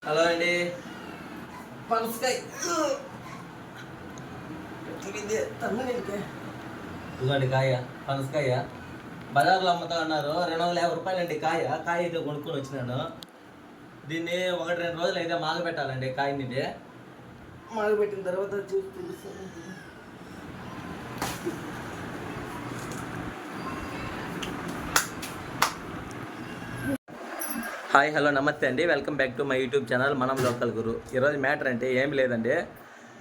Hello అండి. పనసకాయ ఇదిగోండి కాయ, పనసకాయ బజార్లో అమ్ముతా ఉన్నారు. 250 రూపాయలండి కాయ. కాయ అయితే కొనుక్కొని వచ్చినాను. దీన్ని 1-2 రోజులు అయితే మాగబెట్టాలండి. కాయని మాగబెట్టిన తర్వాత చూసి తెలుస్తాను. హాయ్, హలో, నమస్తే అండి. Welcome back to my YouTube channel మనం లోకల్ గురు. ఈరోజు మ్యాటర్ అంటే ఏం లేదండి.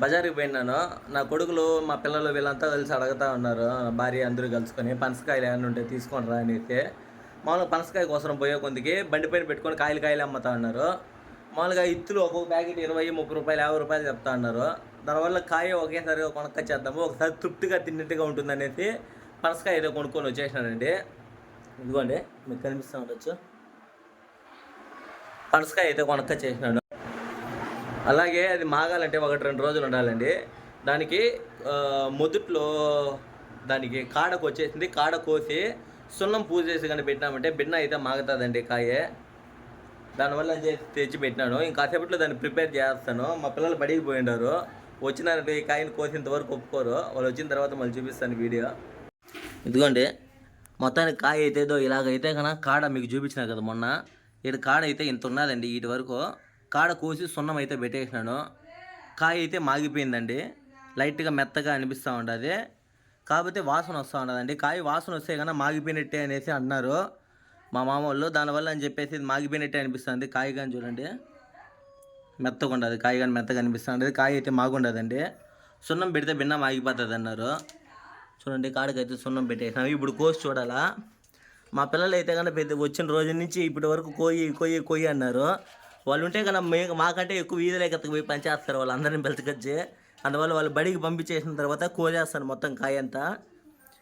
బజార్కి పోయినాను. నా కొడుకులు, మా పిల్లలు వీళ్ళంతా కలిసి అడుగుతూ ఉన్నారు. నా భార్య అందరూ కలుసుకొని పనసకాయలు ఏమైనా ఉంటే తీసుకొని రా అని అయితే మామూలుగా పనసకాయ కోసం పోయే కొందికి బండి పైన పెట్టుకొని కాయలు అమ్ముతా ఉన్నారు. మామూలుగా ఇత్తులు ఒక్కొక్క ప్యాకెట్ 20-30 రూపాయలు, 50 రూపాయలు చెప్తా ఉన్నారు. దానివల్ల కాయ ఒకేసారిగా కొనుక్కొచ్చేద్దాము, ఒకసారి తృప్తిగా తిన్నట్టుగా ఉంటుందనేసి పనసకాయ అయితే కొనుక్కొని వచ్చేసినానండి. ఇదిగోండి, మీకు కనిపిస్తూ ఉండొచ్చు. పనసకాయ అయితే కొనుక్కొచ్చేసినాను. అలాగే అది మాగాలంటే 1-2 రోజులు ఉండాలండి. దానికి మొదట్లో దానికి కాడకు వచ్చేసింది. కాడ కోసి సున్నం పూజేసి కానీ పెట్టినామంటే బిన్న అయితే మాగుతుందండి కాయ. దానివల్ల తెచ్చి పెట్టినాను. ఇంకాసేపట్లో దాన్ని ప్రిపేర్ చేస్తాను. మా పిల్లలు బడికి పోయినారు. వచ్చినారంటే ఈ కాయని కోసేంతవరకు ఒప్పుకోరు. వాళ్ళు వచ్చిన తర్వాత మళ్ళీ చూపిస్తాను వీడియో. ఇదిగోండి, మొత్తానికి కాయ అయితే ఏదో ఇలాగైతే కన్నా కాడ మీకు చూపించిన కదా మొన్న. ఇక్కడ కాడ అయితే ఇంత ఉన్నదండి. వీటి వరకు కాడ కోసి సున్నం అయితే పెట్టేసినాను. కాయ అయితే మాగిపోయిందండి. లైట్గా మెత్తగా అనిపిస్తూ ఉంటుంది. కాకపోతే వాసన వస్తూ ఉండదండి. కాయ వాసన వస్తే కన్నా మాగిపోయినట్టే అనేసి అన్నారు మా మామ వాళ్ళు. దానివల్ల అని చెప్పేసి ఇది మాగిపోయినట్టే అనిపిస్తుంది. కాయ కానీ చూడండి మెత్తగా ఉండదు. కాయ కానీ మెత్తగా అనిపిస్తూ ఉంటుంది. కాయ అయితే మాగుండదండి. సున్నం పెడితే భిన్న మాగిపోతుంది అన్నారు. చూడండి, కాడకైతే సున్నం పెట్టేసినాము. ఇప్పుడు కోసి చూడాలా. మా పిల్లలు అయితే కన్నా పెద్ద వచ్చిన రోజు నుంచి ఇప్పటి వరకు కొయ్యి అన్నారు. వాళ్ళు ఉంటే కన్నా మాకంటే ఎక్కువ వీధిలోకి పోయి పనిచేస్తారు. వాళ్ళందరినీ పిలుచుకొచ్చి అందువల్ల వాళ్ళు బడికి పంపించేసిన తర్వాత కోసేస్తాను మొత్తం కాయ అంతా.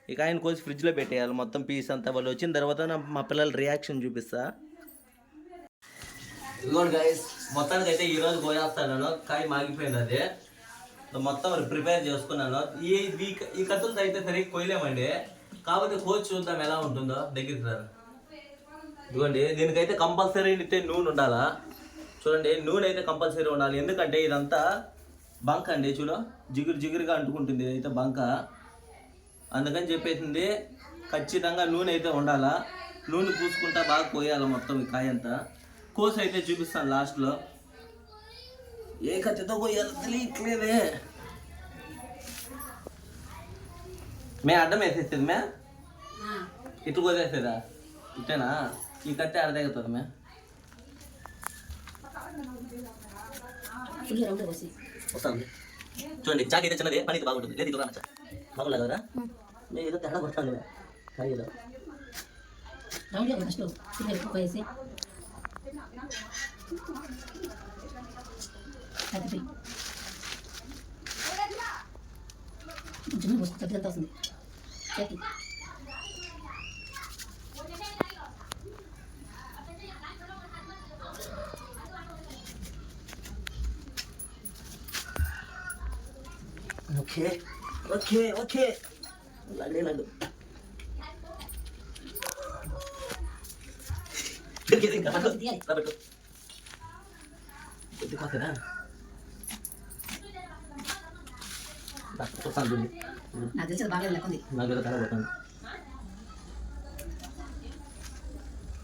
ఈ కాయని కోసి ఫ్రిడ్జ్లో పెట్టేయాలి మొత్తం పీస్ అంతా. వాళ్ళు వచ్చిన తర్వాత మా పిల్లల రియాక్షన్ చూపిస్తా. ఇదిగోండి గైస్, మొత్తానికి అయితే ఈరోజు కోసేస్తాను. కాయ మాగిపోయింది. అది మొత్తం ప్రిపేర్ చేసుకున్నాను. ఈ కత్తులతో అయితే సరిగ్గా కొయ్యలేమండి. కాబట్టి కోసి చూద్దాం ఎలా ఉంటుందో. దగ్గరికి రారు. ఇదిగోండి, దీనికైతే కంపల్సరీ అయితే నూనె ఉండాలా. చూడండి, నూనె అయితే కంపల్సరీ ఉండాలి. ఎందుకంటే ఇదంతా బంక అండి. చూడు, జిగురుగా అంటుకుంటుంది ఇదైతే బంక. అందుకని చెప్పేసింది ఖచ్చితంగా నూనె అయితే ఉండాలా. నూనె పూసుకుంటా బాగా కోయాలి మొత్తం ఈ కాయ అంతా. కోసి అయితే చూపిస్తాను లాస్ట్లో. ఏ కత్తితో కోయాలి తెలియట్లేదే. అడ్డం వేసేస్తుంది ఇట్లు కోసేసేదా? ఇట్టేనా? ఈ కత్తి ఆడ తగ్గుతుంది వస్తాను. చూడండి, చాకి అయితే చిన్నది, పని బాగుంటుంది. లేదు ఇట్లా రానచ్చా బాగుండదు కదా. నేను ఏదో తేడా కొట్టాను కదా. వస్తుంది ఓకే లడ్డు నాకు తెలిసి బాగా లెక్కుంది. నాకు ఏదో తేడా పడుతుంది.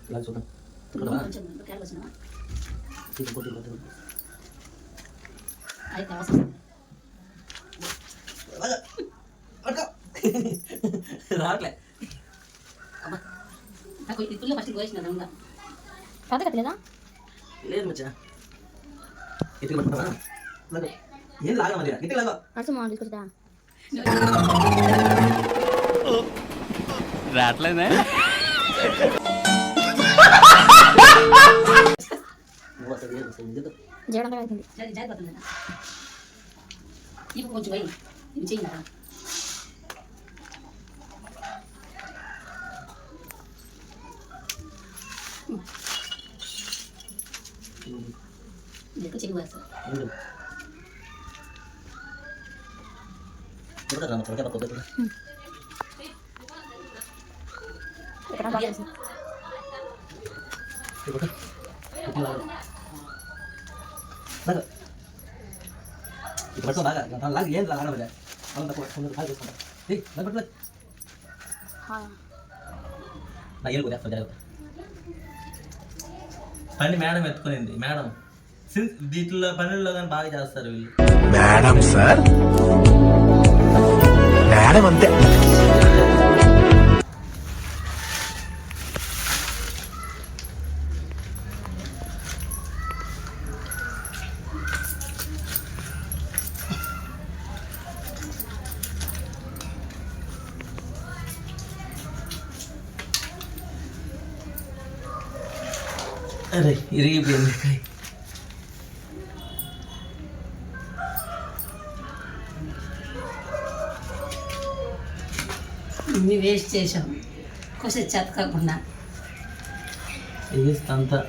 ఇలా చూద్దాం. రావట్లే. ఇప్పుడు ఫస్ట్ పోయేసిన కథ కట్టలేదా? లేదు మచ్చా. ఇటు పట్టుకుంటావా? ఏం లాగా మరి ఇటు లాగా రావట్లేదే. కొంచెం చెయ్యి చెయ్యి వేస్తా. పట్టుకో బాగా లాగా ఏం లాగా అవును తక్కువ కాల్ చేసుకుంటా నా ఏళ్ళు కొద్దిగా జాగ్రత్త పని మేడం ఎత్తుకునింది మేడం దీంట్లో పనుల్లో కానీ బాగా చేస్తారు వీళ్ళు మేడం సార్ మేడం అంతే అరే ఇరిగిపోయింది ఇన్ని వేస్ట్ చేసాం కొంచెం చెత్త కాకుండా అంతా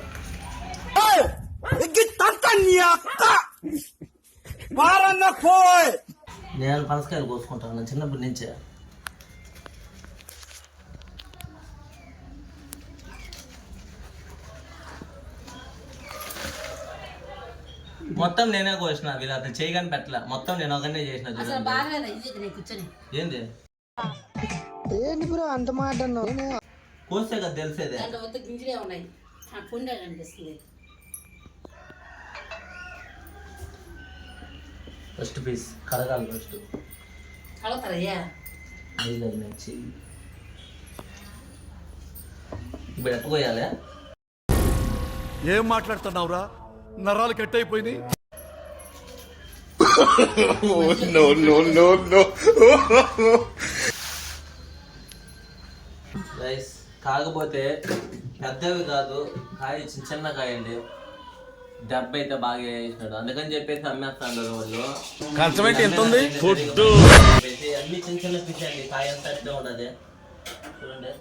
నేను పనసకాయలు కోసుకుంటాను చిన్నప్పటి నుంచే మొత్తం నేనే కోసిన వీళ్ళు అతను చేయగానే పెట్టలే మొత్తం నేను ఒకనే చేసిన అసలు బాగలేదు ఇది కూర్చొని ఏంది ఏంటి బ్రో అంత మాట కోస్తే కదా తెలిసేదే దాంట్లో మొత్తం గింజలే ఉన్నాయి ఆ పుండే కనిపిస్తుంది ఫస్ట్ పీస్ కడగాలి ఫస్ట్ కడతారయ్యా ఇప్పుడు ఎట్ట పోయాలి ఏం మాట్లాడుతున్నావురా నరాలు కట్ అయిపోయినాయి రైస్ కాకపోతే పెద్దవి కాదు కాయ చిన్న కాయ అండి దెబ్బ అయితే బాగా వేసినాడు అందుకని చెప్పేసి అమ్మేస్తాడు వాళ్ళు అన్ని చిన్న చిన్న పీస్ అండి కాయ ఎంత అట్లే ఉండదు చూడండి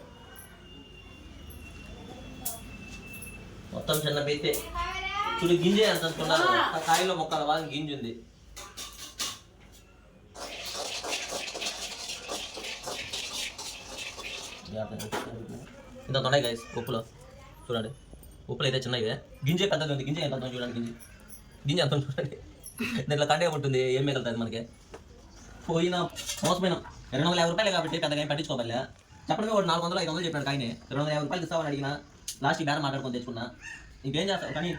మొత్తం చిన్న పీసే చూడు గింజ ఎంత అనుకున్నారు కాయలో మొక్కల బాగా గింజ ఉంది ఇంత ఉన్నాయి గైస్ ఉప్పులో చూడండి ఉప్పులు అయితే చిన్నవి గింజ పెద్దది ఉంది గింజ ఎంత చూడండి గింజ ఎంత చూడండి దీంట్లో కంటే ఉంటుంది ఏం మిగులుతుంది మనకి పోయినా మోసపోయినాం 250 రూపాయలు కాబట్టి పెద్దగా ఏం పట్టించుకోవాలి చెప్పడమే వాడు 400 500 చెప్పాడు కాయనే 250 రూపాయలు ఇస్తామని అడిగినా లాస్ట్ ఈ బేరం మాట్లాడుకొని తెచ్చుకున్నా ఇంకేం చేస్తావు కానీ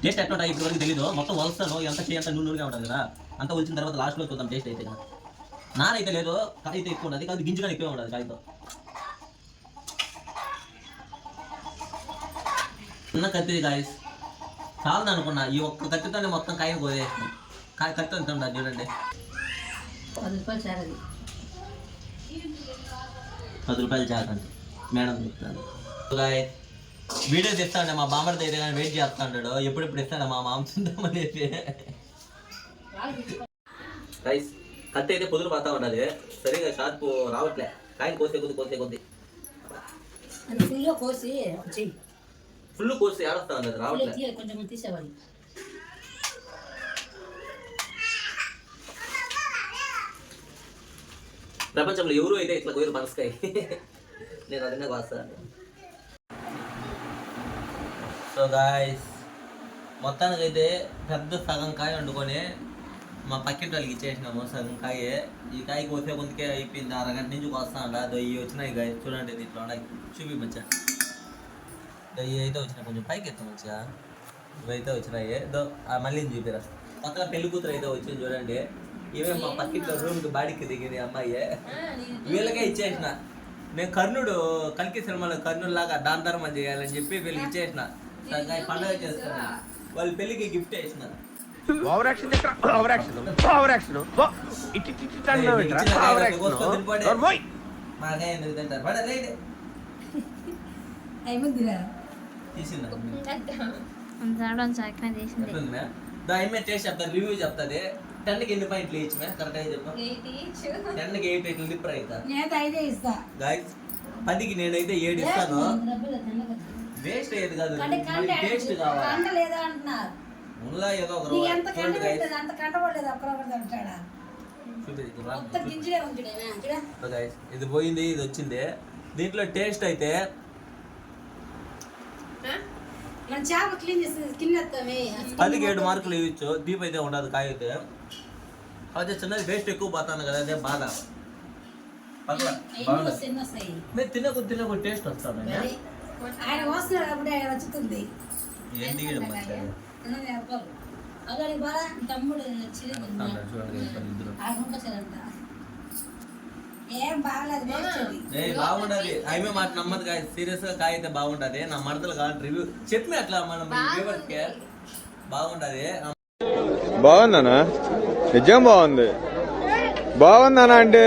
టేస్ట్ ఎట్లా ఉంటాయి ఇప్పుడు వరకు తెలీదు మొత్తం వలసను ఎంత చేయంత నూనెగా ఉంటుంది కదా అంతా వచ్చిన తర్వాత లాస్ట్లో చూద్దాం టేస్ట్ అయితే నానైతే లేదు కాయ అయితే ఎక్కువ ఉండదు కాదు గింజగా ఎక్కువ ఉండదు కాయతో చిన్న కత్తి గాయస్ చాలని అనుకున్నా ఈ ఒక్క కత్తితోనే మొత్తం కాయను కోసేస్తాం కత్తి ఎంత ఉంటుంది చూడండి 10 రూపాయలు చారది 10 రూపాయలు చాలండి మేడం చెప్తాను వీడియో తెస్తాండే మా బామ్మడితో అయితే కానీ వెయిట్ చేస్తాడు ఎప్పుడెప్పుడు ఇస్తాడు మా మామ తిందామని రైస్ కత్తి అయితే పొదులు పడతా ఉండాలి సరిగా షార్ప్ రావట్లే కాయలు కోసే కొద్ది ఫుల్ కోసి ఆడొస్తా ఉండదు రావట్లే కొంచెం తీసేవాళ్ళు ప్రపంచంలో ఎవరు అయితే ఇట్లా కోయరు పనసకాయ నేను అదన్నా కోస్తాను సో గాయస్ మొత్తానికి అయితే పెద్ద సగం కాయ వండుకొని మా పక్కింటి వాళ్ళకి ఇచ్చేసినాము సగం కాయ ఈ కాయ కోసే కొందుకే అయిపోయింది అరగంట నుంచి కోస్తా ఉండ దొయ్యి వచ్చినాయి గాయ చూడండి దీంట్లో చూపి మంచిగా దొయ్యి అయితే వచ్చినాయి కొంచెం పైకి ఎత్తాం మంచిగా ఇవైతే వచ్చినాయి మళ్ళీ చూపిరా కొత్తగా పెళ్లి కూతురు అయితే వచ్చింది చూడండి ఇవే మా పక్కింట్లో రూమ్కి బాడీకి దిగింది అమ్మాయి వీళ్ళకే ఇచ్చేసిన నేను కర్ణుడు కల్కి సినిమాలో కర్ణుడు లాగా దాన ధర్మం చేయాలని చెప్పి వీళ్ళకి ఇచ్చేసిన పండుగ చేస్తాను వాళ్ళ పెళ్లికి గిఫ్ట్ వేసిన మాగా ఎందుకు తింటారు తీసిందా టేస్ట్ చెప్తాను రివ్యూ చెప్తాది 10కి ఎన్ని పాయింట్లు ఇచ్చి కరెక్ట్గా చెప్పు 10కి 8 ఇట్లా లిప్పర్ అవుతా గాయస్ 10కి నేనైతే 7 ఇస్తాను వేస్ట్ అయ్యేది కాదు టేస్ట్ కావాలి ముల్లా ఏదో ఇది పోయింది ఇది వచ్చింది దీంట్లో టేస్ట్ అయితే మన చేప క్లీన్ చేసి కింద 10కి 7 మార్కులు ఇవ్వచ్చు. దీప్ అయితే ఉండదు కాయ అయితే. అదే చిన్నది వేస్ట్ ఎక్కువ పోతాను కదా, అదే బాధ. మీరు తిన్న కొద్ది టేస్ట్ వస్తాను. ఆయన వస్తున్నాడు అప్పుడు ఆయన వచ్చుతుంది. ఏంటి అలాగే బాగా తమ్ముడు ఏం బాగలేదు, బాగుంటది. అయిమే మాట నమ్మదు కాయ, సీరియస్ గా కాయ అయితే బాగుంటది. నా మడతలు కాదు రివ్యూ చెప్పి అట్లా మనం వ్యూవర్స్ కి బాగుంటది. బాగుందనా? నిజం బాగుంది. బాగుందనా అంటే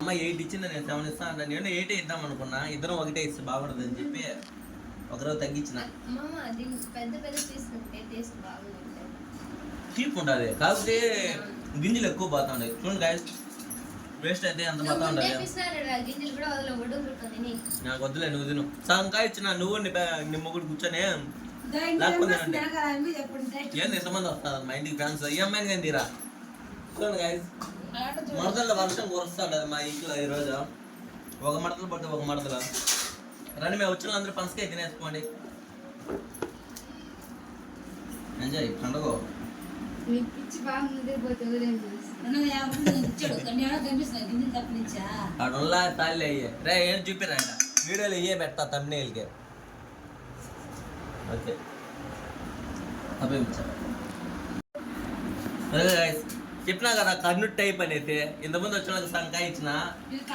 అమ్మ 8 ఇచ్చింది, నేను 7 ఇస్తా అంటే నేను 8 ఇద్దాం అనుకున్నా. ఇద్దరం ఒకటే ఇస్తే బాగుంటది అని చెప్పి ఒకరోజు తగ్గించిన. చీప్ ఉంటది కాకపోతే గింజలు ఎక్కువ పోతా ఉండే. చూడండి గాయస్, వేస్ట్ అయితే అంత పోతా ఉంటది. నాకు వద్దులే, నువ్వు తిను. సగం కాయ ఇచ్చిన నువ్వు నీ మొగుడు కూర్చొని లేకపోతే ఏంది ఎంతమంది వస్తారు మా ఇంటికి ఫ్యాన్స్? ఈ అమ్మాయిని కానీ తీరా. చూడండి గాయస్, మడతల్లో వర్షం కురుస్తా ఉంటది మా ఇంట్లో ఈరోజు. ఒక మడతలు పడితే ఒక మడతలు రండి. మేము వచ్చిన అందరూ పనసకాయ తినేసుకోండి. ఎంజాయ్ పండుగ. అడుల్లా తాళ్ళే అయ్యే రే ఏం చూపిరా వీడియోలు ఇయ్యే పెడతా తమ్నేల్కి. ఓకే చెప్పినా కదా కన్ను టైప్ అనేది. ఇంతకుముందు వచ్చిన వాళ్ళకి సగం కాయ ఇచ్చిన,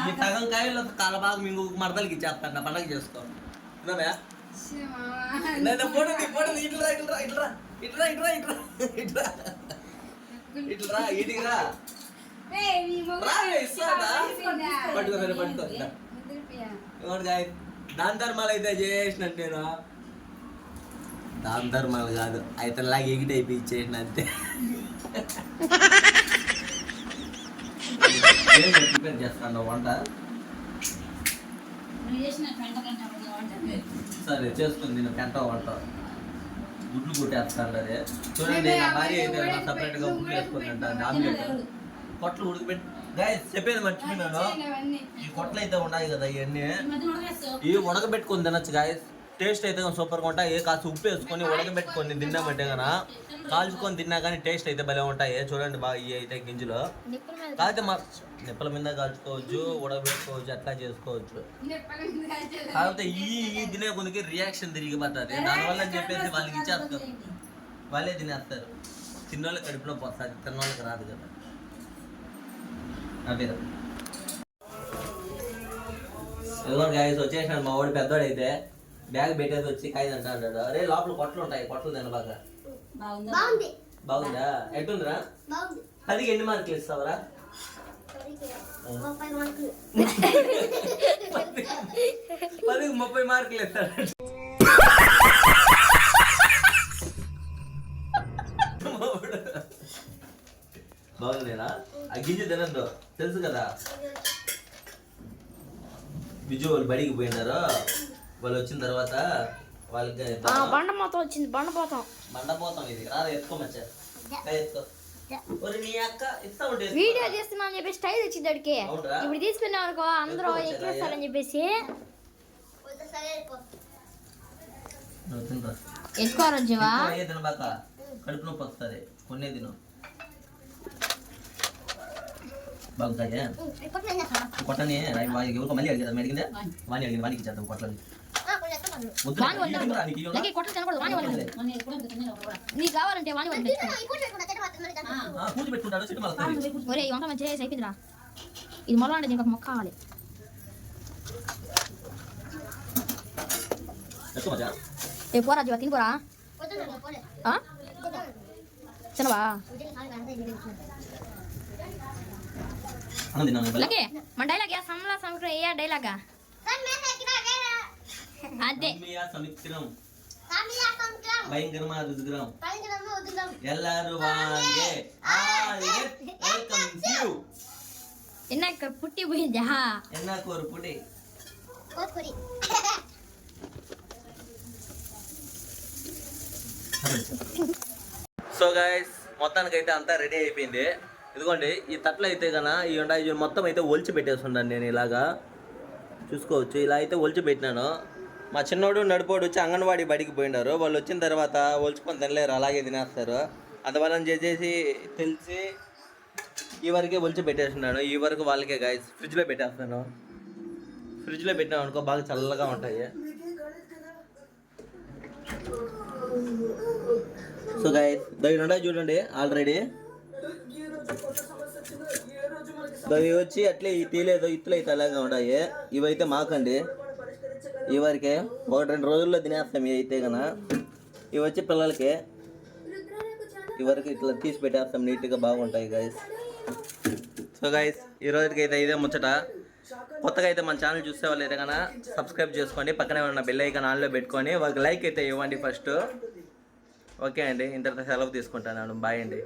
మీ సగం కాయలు కాల బాగా మీకు మడతలకి ఇచ్చేస్తాను. పండగ చేసుకో. దాని ధర్మాలు అయితే చేసినట్టు నేను. దాని ధర్మాలు కాదు, అయితే లాగా ఎగిటి అయిపోయి ఇచ్చేసిన అంతే. ప్రిపేర్ చేస్తాను వంట. సరే చేసుకుని నేను పెంట వంట. గుడ్లు కొట్టేస్తాను. అదే చూడండి, నా భార్య అయితే సపరేట్ గా గుడ్లు వేసుకుంటాను. ఆమ్లెట్ కొట్లు ఉడికిపెట్టి గాయస్ చెప్పేది మర్చిపోయినాను. ఈ కొట్లు అయితే ఉన్నాయి కదా, ఇవన్నీ ఇవి ఉడకబెట్టుకొని తినొచ్చు గాయస్. టేస్ట్ అయితే సూపర్గా ఉంటాయి. కాస్త ఉప్పు వేసుకొని ఉడకబెట్టుకొని తిన్నామంటే కన్నా కాల్చుకొని తిన్నా కానీ టేస్ట్ అయితే భలే ఉంటాయి. చూడండి బాగా ఇవి అయితే గింజలు. కాకపోతే మా నిప్పల మీద కాల్చుకోవచ్చు, ఉడకబెట్టుకోవచ్చు, అట్లా చేసుకోవచ్చు. కాకపోతే ఈ తినే కొనికి రియాక్షన్ తిరిగిపోతుంది. దానివల్ల అని చెప్పేసి వాళ్ళకి ఇచ్చేస్తారు, వాళ్ళే తినేస్తారు. తిన్నోళ్ళకి కడుపులో పోతుంది, తిన్నోళ్ళకి రాదు కదా. అదే ఇదిగోండి గాయస్, వచ్చేసాడు మా వాడు పెద్దవాడు. అయితే బ్యాగ్ పెట్టేది వచ్చి కాయ తింటా అన్నాడు. అరే లోపల కొట్లు ఉంటాయి, కొట్లు తిన బాగా. బాగుందా? ఎట్టుందిరా? 10కి ఎన్ని మార్కులు ఇస్తావరా? 10కి 30 మార్కులు ఇస్తాడు. బాగుందేనా? ఆ గింజ తినందు తెలుసు కదా. విజయ్ వాళ్ళు బడికి పోయినారు. వాళ్ళు వచ్చిన తర్వాత వాళ్ళకి బండపోతాం వచ్చింది. బండపోతాం ఇది రాదు. ఎత్తుకోమచ్చా ఎత్తుకో. నీ అక్క ఇస్తా ఉంటే వీడియో చేస్తున్నా అని చెప్పేసి స్టైల్ వచ్చింది అడికి. ఇప్పుడు తీసుకున్నాం అనుకో అందరూ ఎక్కేస్తారని చెప్పేసి ఎత్తుకోరు జీవా. తినబాక కడుపు నొప్పి వస్తుంది. కొన్నే తిను. బాగుంటాయా కొట్టని? ఎవరికో మళ్ళీ అడిగేదా? అడిగిందా? వాణి అడిగింది, వానికి ఇచ్చేద్దాం కొట్లని. నీకు కావాలంటే వాణి పూజ పెట్టుకుంటాడు. చెట్టు మళ్ళీ ఒరే ఈ వంట మంచిగా చేసి అయిపోయిందిరా. ఇది మొదలు అంటే ఇంకొక మొక్క కావాలి. ఏ పోరా జీవా తినిపోరా. చిన్నవా లకే మన డైలాగ్ యా సమలా సంక్ర ఏ డైలాగా అదే భయంకరమా రుద్రం ఎల్లారు వాంగే వెల్కమ్ యు ఎన్నక పుట్టి పోయింది. హా ఎన్నక ఒక పుట్టి సో గైస్, మొత్తానికైతే అంతా రెడీ అయిపోయింది. ఇదిగోండి ఈ తట్లు అయితే కన్నా ఈ మొత్తం అయితే ఒలిచి పెట్టేస్తున్నాను నేను ఇలాగా. చూసుకోవచ్చు. ఇలా అయితే ఒలిచి పెట్టినాను. మా చిన్నోడు నడిపోడు వచ్చి అంగన్వాడీ బడికి పోయినారు. వాళ్ళు వచ్చిన తర్వాత ఒలుచుకొని తినలేరు, అలాగే తినేస్తారు. అందువల్ల చేసేసి తెలిసి ఈ వరకే ఒలిచి పెట్టేస్తున్నాను. ఈ వరకు వాళ్ళకే గాయస్ ఫ్రిడ్జ్లో పెట్టేస్తాను. ఫ్రిడ్జ్లో పెట్టినాం అనుకో బాగా చల్లగా ఉంటాయి. సో గాయస్ దగ్గర ఉండే చూడండి ఆల్రెడీ ఇవి వచ్చి అట్లే తీలేదు, ఇత్తులు అయితే అలాగే ఉన్నాయి. ఇవైతే మాకండి, ఈ వరకే 1-2 రోజుల్లో తినేస్తాం. ఇవి అయితే కన్నా ఇవి వచ్చి పిల్లలకి ఈ వరకు ఇట్లా తీసి పెట్టేస్తాం, నీట్గా బాగుంటాయి గైస్. సో గైస్ ఈ రోజుకి అయితే ఇదే ముచ్చట. కొత్తగా అయితే మన ఛానల్ చూసే వాళ్ళు అయితే కన్నా సబ్స్క్రైబ్ చేసుకోండి, పక్కనే ఉన్న బెల్ ఐకాన్ ఆన్లో పెట్టుకొని వాళ్ళకి లైక్ అయితే ఇవ్వండి ఫస్ట్. ఓకే అండి, ఇంతటితో సెలవు తీసుకుంటాను. బాయ్ అండి.